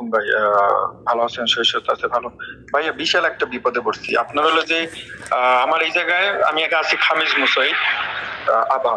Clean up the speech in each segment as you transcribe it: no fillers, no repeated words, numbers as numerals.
আলাইকুম ভাই। ভালো আছেন? শরীর আছে ভালো? ভাইয়া বিশাল একটা বিপদে পড়ছি। আপনার হলো যে আমার এই জায়গায় আমি একা আছি খামিজ মুসাই আবা।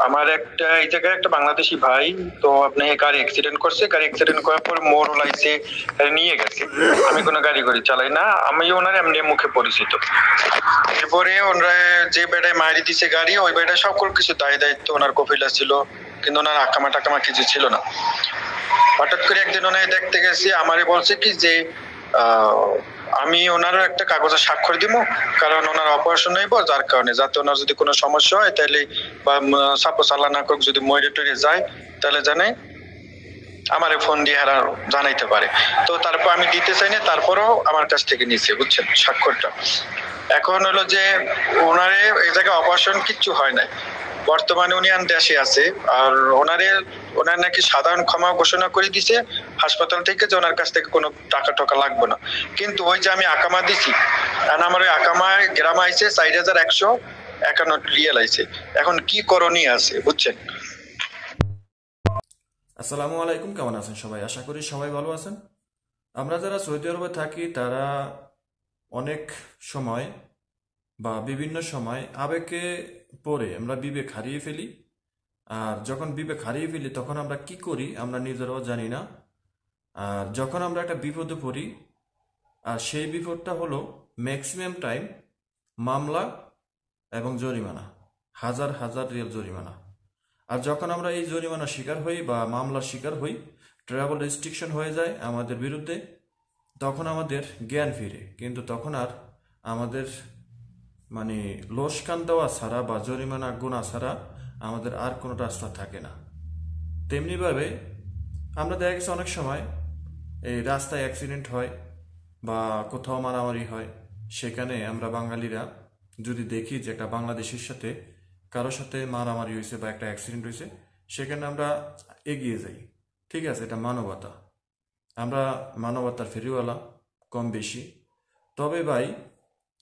আমার একটা এই জায়গায় একটা বাংলাদেশি ভাই, তো আপনি গাড়ি অ্যাক্সিডেন্ট করছে। গাড়ি অ্যাক্সিডেন্ট করার পর মোড় লাইছে, নিয়ে গেছে। আমি কোনো গাড়ি গাড়ি চালাই না, আমি ওনার এমনি মুখে পরিচিত। এরপরে ওনারা যে বেড়ায় মারি দিছে গাড়ি, ওই বেড়ায় সকল কিছু দায় দায়িত্ব ওনার কফিলা ছিল, কিন্তু ওনার আকামা টাকামা কিছু ছিল না। হঠাৎ করে একদিন ওনাকে দেখতে গেছি, আমারে বলছে কি যে আমি ওনার একটা কাগজে স্বাক্ষর দিব, কারণ ওনার অপারেশন হইব, যার কারণে যাতে ওনার যদি কোনো সমস্যা হয় তাহলে বা সাপোজ আল্লাহ না করুক যদি মরে টরে যায়, তাহলে জানে আমারে ফোন দিয়ে হারা জানাইতে পারে। তো তারপর আমি দিতে চাই না, তারপরও আমার কাছ থেকে নিচ্ছে, বুঝছেন, স্বাক্ষরটা। এখন হলো যে ওনারে এই জায়গায় অপারেশন কিচ্ছু হয় নাই, বর্তমানে উনি দেশে আছে। আর ওনার নাকি সাধারণ ক্ষমা ঘোষণা করে দিছে হাসপাতাল থেকে, যে ওনার কাছ থেকে কোনো টাকা টাকা লাগবে না। কিন্তু ওই যে আমি আকামা দিছি, আমার ওই আকামায় গ্রাম আইছে 4151 আইছে। এখন কি করণীয় আছে, বুঝছেন? আসসালামু আলাইকুম, কেমন আছেন সবাই? আশা করি সবাই ভালো আছেন। আমরা যারা সৌদি আরবে থাকি তারা অনেক সময় বা বিভিন্ন সময় আবেগে পড়ে আমরা বিবেক হারিয়ে ফেলি। আর যখন বিবেক হারিয়ে ফেলি তখন আমরা কি করি আমরা নিজেরাও জানি না। আর যখন আমরা একটা বিপদে পড়ি, আর সেই বিপদটা হলো ম্যাক্সিমাম টাইম মামলা এবং জরিমানা, হাজার হাজার রিয়াল জরিমানা। আর যখন আমরা এই জরিমানার শিকার হই বা মামলার শিকার হই, ট্রাভেল রেস্ট্রিকশন হয়ে যায় আমাদের বিরুদ্ধে, তখন আমাদের জ্ঞান ফিরে। কিন্তু তখন আর আমাদের মানে লোসকান দেওয়া ছাড়া বা জরিমানা গোনা ছাড়া আমাদের আর কোনো রাস্তা থাকে না। তেমনিভাবে আমরা দেখা গেছে অনেক সময় এই রাস্তায় অ্যাক্সিডেন্ট হয় বা কোথাও মারামারি হয়, সেখানে আমরা বাঙালিরা যদি দেখি যে একটা বাংলাদেশের সাথে কারোর সাথে মারামারি হয়েছে বা একটা অ্যাক্সিডেন্ট হয়েছে, সেখানে আমরা এগিয়ে যাই। ঠিক আছে, এটা মানবতা, আমরা মানবতার ফেরিওয়ালা কম বেশি। তবে ভাই,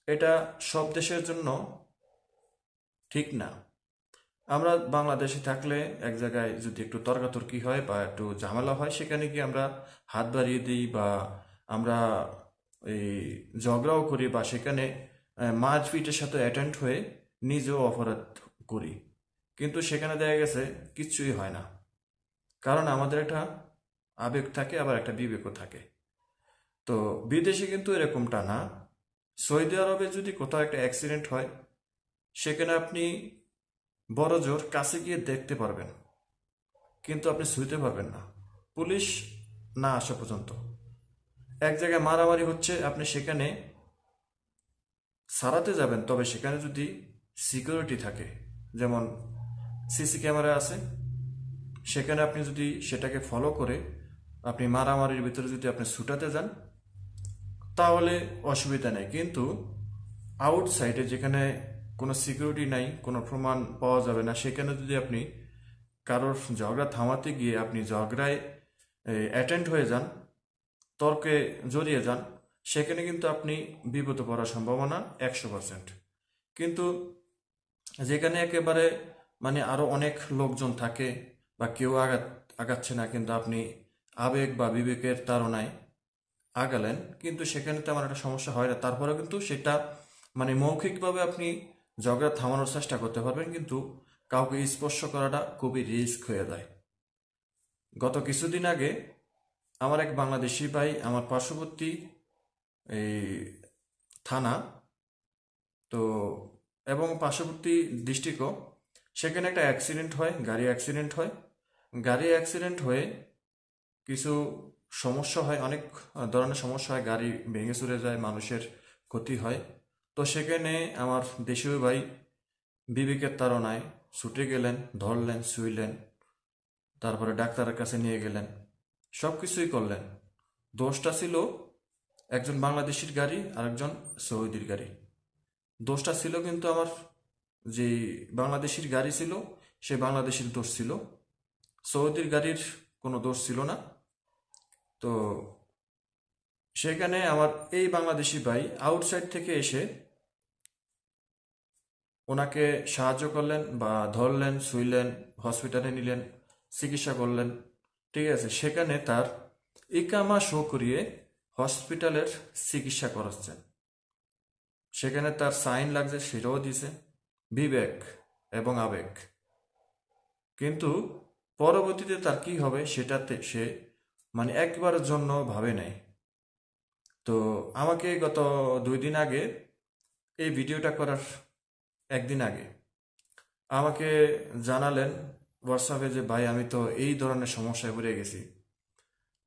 এটা সব দেশের জন্য ঠিক না। আমরা বাংলাদেশে থাকলে এক জায়গায় যদি একটু তর্কাতর্কি হয় বা একটু ঝামেলা হয়, সেখানে গিয়ে আমরা হাত বাড়িয়ে দিই বা আমরা এই ঝগড়াও করি বা সেখানে মারপিটের সাথে অ্যাটেন্ড হয়ে নিজেও অপরাধ করি। কিন্তু সেখানে দেখা গেছে কিচ্ছুই হয় না, কারণ আমাদের একটা আবেগ থাকে, আবার একটা বিবেকও থাকে। তো বিদেশে কিন্তু এরকমটা না। সৌদি আরবে যদি কোথাও একটা অ্যাক্সিডেন্ট হয়, সেখানে আপনি বড় জোর কাছে গিয়ে দেখতে পারবেন, কিন্তু আপনি ছুঁতে পারবেন না পুলিশ না আসা পর্যন্ত। এক জায়গায় মারামারি হচ্ছে, আপনি সেখানে সারাতে যাবেন, তবে সেখানে যদি সিকিউরিটি থাকে, যেমন সিসি ক্যামেরা আছে, সেখানে আপনি যদি সেটাকে ফলো করে আপনি মারামারির ভিতরে যদি আপনি ছুটাতে যান, তাহলে অসুবিধা নেই। কিন্তু আউটসাইডে যেখানে কোনো সিকিউরিটি নাই, কোনো প্রমাণ পাওয়া যাবে না, সেখানে যদি আপনি কারোর ঝগড়া থামাতে গিয়ে আপনি ঝগড়ায় অ্যাটেন্ড হয়ে যান, তর্কে জড়িয়ে যান, সেখানে কিন্তু আপনি বিপদে পড়ার সম্ভাবনা 100%। কিন্তু যেখানে একেবারে মানে আরো অনেক লোকজন থাকে বা কেউ আগাচ্ছে না, কিন্তু আপনি আবেগ বা বিবেকের তাড়নায় আগালেন, কিন্তু সেখানে তেমন একটা সমস্যা হয় না। তারপরে কিন্তু সেটা মানে মৌখিকভাবে আপনি ঝগড়া থামানোর চেষ্টা করতে পারবেন, কিন্তু কাউকে স্পর্শ করাটা খুবই রিস্ক হয়ে যায়। গত কিছুদিন আগে আমার এক বাংলাদেশি ভাই আমার পার্শ্ববর্তী এই থানা, তো এবং পার্শ্ববর্তী ডিস্ট্রিক্টও, সেখানে একটা অ্যাক্সিডেন্ট হয়, গাড়ি অ্যাক্সিডেন্ট হয়। গাড়ি অ্যাক্সিডেন্ট হয়ে কিছু সমস্যা হয়, অনেক ধরনের সমস্যা হয়, গাড়ি ভেঙে চুরে যায়, মানুষের ক্ষতি হয়। তো সেখানে আমার দেশীয় ভাই বিবেকের তাড়নায় ছুটে গেলেন, ধরলেন, শুইলেন, তারপরে ডাক্তারের কাছে নিয়ে গেলেন, সব কিছুই করলেন। দোষটা ছিল একজন বাংলাদেশির গাড়ি আর একজন সৌদির গাড়ি। দোষটা ছিল কিন্তু আমার যে বাংলাদেশির গাড়ি ছিল, সে বাংলাদেশির দোষ ছিল, সৌদির গাড়ির কোনো দোষ ছিল না। তো সেখানে আমার এই বাংলাদেশি ভাই আউটসাইড থেকে এসে ওনাকে সাহায্য করলেন বা ধরলেন, শুইলেন, হসপিটালে নিলেন, চিকিৎসা করলেন। ঠিক আছে, সেখানে তার ইকামা শো করিয়ে হসপিটালের চিকিৎসা করাচ্ছেন, সেখানে তার সাইন লাগছে সেটাও দিছে, বিবেক এবং আবেগ। কিন্তু পরবর্তীতে তার কি হবে সেটাতে সে মানে একবারের জন্য ভাবে নাই। তো আমাকে গত 2 দিন আগে, এই ভিডিওটা করার একদিন আগে আমাকে জানালেন হোয়াটসঅ্যাপে যে ভাই আমি তো এই ধরনের সমস্যায় পড়ে গেছি।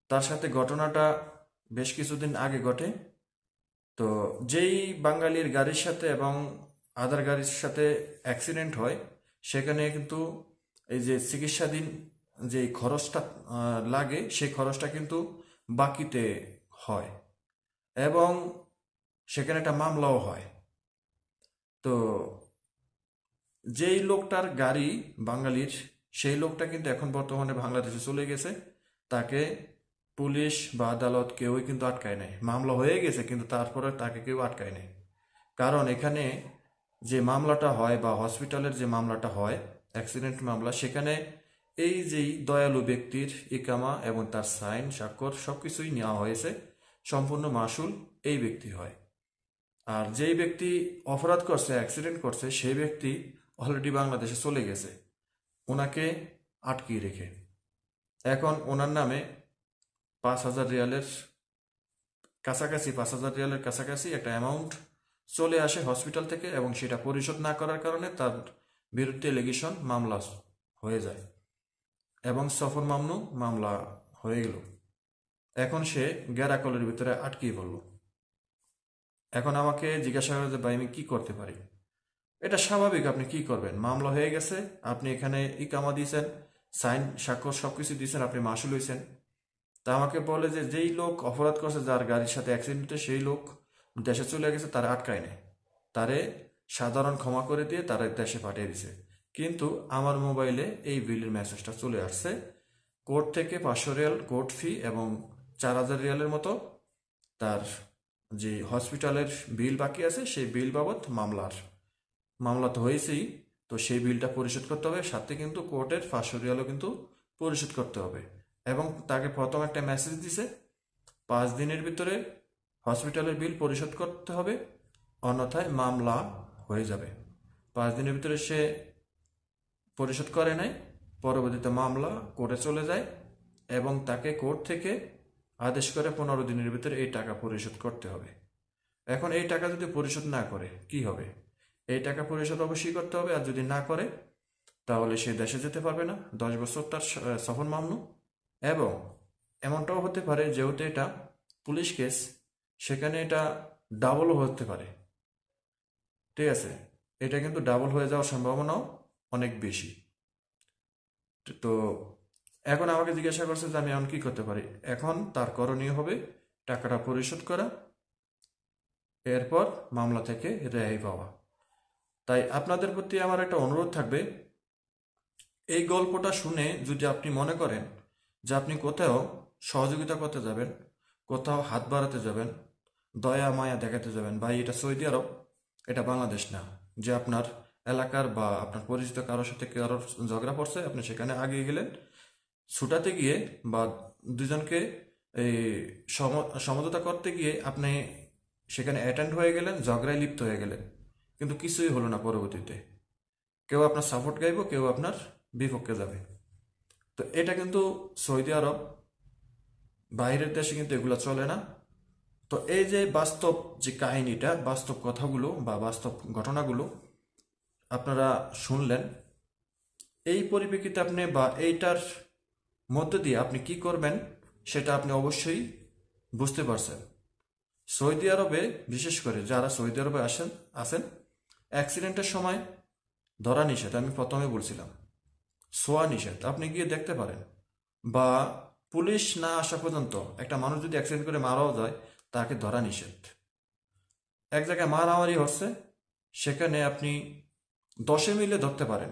তার সাথে ঘটনাটা বেশ কিছুদিন আগে ঘটে। তো যেই বাঙালির গাড়ির সাথে এবং আদার গাড়ির সাথে অ্যাক্সিডেন্ট হয়, সেখানে কিন্তু এই যে চিকিৎসাধীন যে খরচটা লাগে, সেই খরচটা কিন্তু বাকিতে হয় এবং সেখানে একটা মামলাও হয়। তো যেই লোকটার গাড়ি বাঙালির, সেই লোকটা কিন্তু এখন বর্তমানে বাংলাদেশে চলে গেছে। তাকে পুলিশ বা আদালত কেউই কিন্তু আটকায় নাই। মামলা হয়ে গেছে কিন্তু তারপরে তাকে কেউ আটকায় নাই। কারণ এখানে যে মামলাটা হয় বা হসপিটালের যে মামলাটা হয়, অ্যাক্সিডেন্ট মামলা, সেখানে এই যেই দয়ালু ব্যক্তির ইকামা এবং তার সাইন স্বাক্ষর সবকিছুই নেওয়া হয়েছে, সম্পূর্ণ মাসুল এই ব্যক্তি হয়। আর যেই ব্যক্তি অপরাধ করছে, অ্যাক্সিডেন্ট করছে, সেই ব্যক্তি অলরেডি বাংলাদেশে চলে গেছে ওনাকে আটকিয়ে রেখে। এখন ওনার নামে 5,000 রিয়ালের কাছাকাছি, 5,000 রিয়ালের কাছাকাছি একটা অ্যামাউন্ট চলে আসে হসপিটাল থেকে, এবং সেটা পরিশোধ না করার কারণে তার বিরুদ্ধে এলিগেশন মামলা হয়ে যায় এবং সফর মামনু মামলা হয়ে গেল। এখন সে গ্যারাকলের ভিতরে আটকিয়ে পড়ল। এখন আমাকে জিজ্ঞাসা করে যে ভাই আমি কি করতে পারি। এটা স্বাভাবিক, আপনি কি করবেন? মামলা হয়ে গেছে, আপনি এখানে ইকামা দিয়েছেন, সাইন স্বাক্ষর সবকিছু দিয়েছেন, আপনি মাসুল হয়েছেন। তা আমাকে বলে যে যেই লোক অপরাধ করছে, যার গাড়ির সাথে অ্যাক্সিডেন্ট, সেই লোক দেশে চলে গেছে, তারা আটকায় নেই, তারে সাধারণ ক্ষমা করে দিয়ে তারা দেশে পাঠিয়ে দিছে। কিন্তু আমার মোবাইলে এই বিলের মেসেজটা চলে আসছে, কোর্ট থেকে 500 রিয়াল কোর্ট ফি এবং 4,000 রিয়ালের মতো তার যে হসপিটালের বিল বাকি আছে, সেই বিল বাবদ মামলা তো হয়েছেই, তো সেই বিলটা পরিশোধ করতে হবে। সাথে কিন্তু কোর্টের 500 রিয়ালও কিন্তু পরিশোধ করতে হবে। এবং তাকে প্রথম একটা মেসেজ দিছে, 5 দিনের ভিতরে হসপিটালের বিল পরিশোধ করতে হবে, অন্যথায় মামলা হয়ে যাবে। 5 দিনের ভিতরে সে পরিশোধ করে নাই, পরবর্তীতে মামলা কোর্টে চলে যায় এবং তাকে কোর্ট থেকে আদেশ করে 15 দিনের ভিতরে এই টাকা পরিশোধ করতে হবে। এখন এই টাকা যদি পরিশোধ না করে কি হবে? এই টাকা পরিশোধ অবশ্যই করতে হবে, আর যদি না করে তাহলে সে দেশে যেতে পারবে না, 10 বছর তার সফর মামনু। এবং এমনটাও হতে পারে, যেহেতু এটা পুলিশ কেস, সেখানে এটা ডাবলও হতে পারে। ঠিক আছে, এটা কিন্তু ডাবল হয়ে যাওয়ার সম্ভাবনাও অনেক বেশি। তো এখন আমাকে জিজ্ঞাসা করছে যে আমি এখন কি করতে পারি। এখন তার করণীয় হবে টাকাটা পরিশোধ করা, এরপর মামলা থেকে রেহাই পাওয়া। তাই আপনাদের প্রতি আমার একটা অনুরোধ থাকবে, এই গল্পটা শুনে যদি আপনি মনে করেন যে আপনি কোথাও সহযোগিতা করতে যাবেন, কোথাও হাত বাড়াতে যাবেন, দয়া মায়া দেখাতে যাবেন, ভাই এটা সৌদি আরব, এটা বাংলাদেশ না, যে আপনার এলাকার বা আপনার পরিচিত কারোর সাথে কারোর ঝগড়া পড়ছে, আপনি সেখানে আগিয়ে গেলেন, ছুটাতে গিয়ে বা দুজনকে এই সমঝোতা করতে গিয়ে আপনি সেখানে অ্যাটেন্ড হয়ে গেলেন, ঝগড়ায় লিপ্ত হয়ে গেলেন, কিন্তু কিছুই হলো না। পরবর্তীতে কেউ আপনার সাপোর্ট গাইব, কেউ আপনার বিপক্ষে যাবে। তো এটা কিন্তু সৌদি আরব, বাইরের দেশে কিন্তু এগুলো চলে না। তো এই যে বাস্তব যে কাহিনীটা, বাস্তব কথাগুলো বা বাস্তব ঘটনাগুলো আপনারা শুনলেন, এই পরিপ্রেক্ষিতে আপনি বা এইটার মধ্য দিয়ে আপনি কি করবেন সেটা আপনি অবশ্যই বুঝতে পারছেন। সৌদি আরবে বিশেষ করে যারা সৌদি আরবে আসেন, অ্যাক্সিডেন্টের সময় ধরা নিষেধ, আমি প্রথমে বলছিলাম, শোয়া নিষেধ, আপনি গিয়ে দেখতে পারেন। বা পুলিশ না আসা পর্যন্ত একটা মানুষ যদি অ্যাক্সিডেন্ট করে মারাও যায়, তাকে ধরা নিষেধ। এক জায়গায় মারামারি হচ্ছে, সেখানে আপনি 10 মিলে ধরতে পারেন,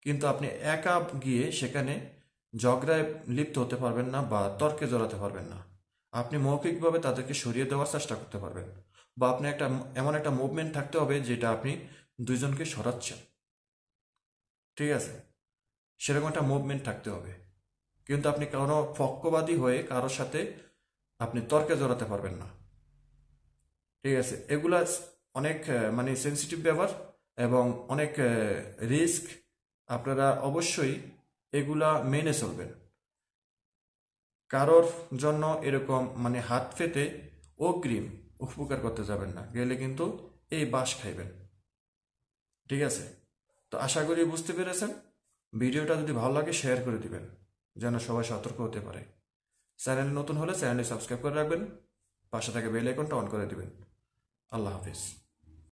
কিন্তু আপনি একা গিয়ে সেখানে ঝগড়ায় লিপ্ত হতে পারবেন না বা তর্কে জড়াতে পারবেন না। আপনি মৌখিকভাবে তাদেরকে সরিয়ে দেওয়ার চেষ্টা করতে পারবেন, বা আপনি এমন একটা মুভমেন্ট থাকতে হবে যেটা আপনি দুইজনকে সরাচ্ছেন। ঠিক আছে, সেরকম একটা মুভমেন্ট থাকতে হবে। কিন্তু আপনি কোনো পক্ষপাতী হয়ে কারোর সাথে আপনি তর্কে জড়াতে পারবেন না। ঠিক আছে, এগুলা অনেক মানে সেন্সিটিভ ব্যাপার এবং অনেক রিস্ক। আপনারা অবশ্যই এগুলা মেনে চলবেন। কারোর জন্য এরকম মানে হাত পেতে অগ্রিম উপকার করতে যাবেন না, গেলে কিন্তু এই বাঁশ খাইবেন। ঠিক আছে, তো আশা করি বুঝতে পেরেছেন। ভিডিওটা যদি ভালো লাগে শেয়ার করে দিবেন, যেন সবাই সতর্ক হতে পারে। চ্যানেলে নতুন হলে চ্যানেলটি সাবস্ক্রাইব করে রাখবেন, পাশে থাকা বেল আইকনটা অন করে দিবেন। আল্লাহ হাফিজ।